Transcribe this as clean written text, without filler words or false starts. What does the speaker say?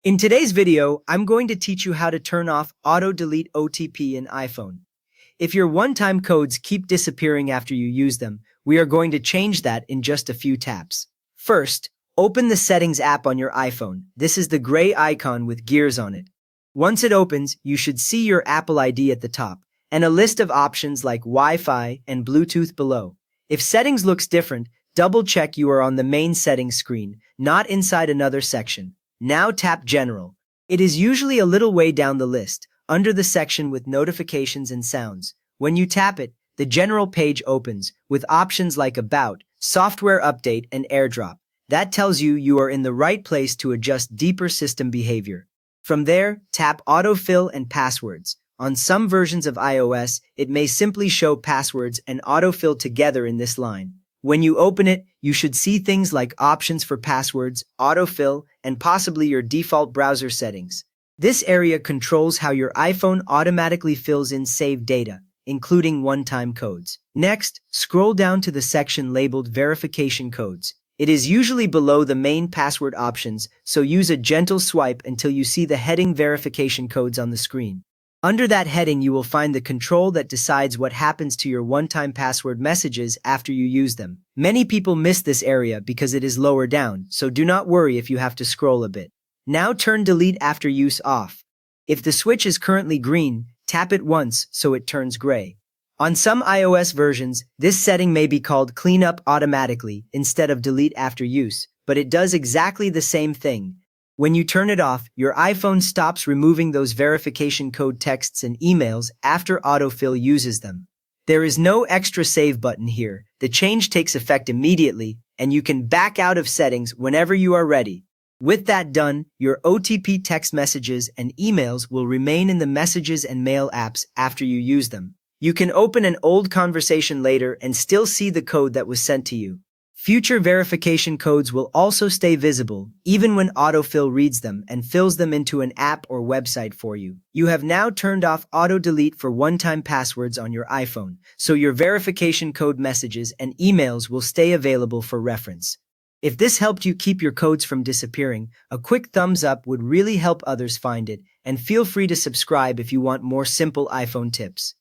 In today's video, I'm going to teach you how to turn off auto-delete OTP in iPhone. If your one-time codes keep disappearing after you use them, we are going to change that in just a few taps. First, open the Settings app on your iPhone. This is the gray icon with gears on it. Once it opens, you should see your Apple ID at the top, and a list of options like Wi-Fi and Bluetooth below. If settings looks different, double-check you are on the main settings screen, not inside another section. Now tap General. It is usually a little way down the list, under the section with notifications and sounds. When you tap it, the General page opens, with options like About, Software Update, and AirDrop. That tells you are in the right place to adjust deeper system behavior. From there, tap AutoFill and Passwords. On some versions of iOS, it may simply show passwords and autofill together in this line. When you open it, you should see things like options for passwords, autofill, and possibly your default browser settings. This area controls how your iPhone automatically fills in saved data, including one-time codes. Next, scroll down to the section labeled Verification Codes. It is usually below the main password options, so use a gentle swipe until you see the heading Verification Codes on the screen. Under that heading, you will find the control that decides what happens to your one-time password messages after you use them. Many people miss this area because it is lower down, so do not worry if you have to scroll a bit. Now turn Delete After Use off. If the switch is currently green, tap it once so it turns gray. On some iOS versions, this setting may be called Clean Up Automatically instead of Delete After Use, but it does exactly the same thing. When you turn it off, your iPhone stops removing those verification code texts and emails after autofill uses them. There is no extra save button here. The change takes effect immediately, and you can back out of settings whenever you are ready. With that done, your OTP text messages and emails will remain in the Messages and Mail apps after you use them. You can open an old conversation later and still see the code that was sent to you. Future verification codes will also stay visible, even when autofill reads them and fills them into an app or website for you. You have now turned off auto-delete for one-time passwords on your iPhone, so your verification code messages and emails will stay available for reference. If this helped you keep your codes from disappearing, a quick thumbs up would really help others find it, and feel free to subscribe if you want more simple iPhone tips.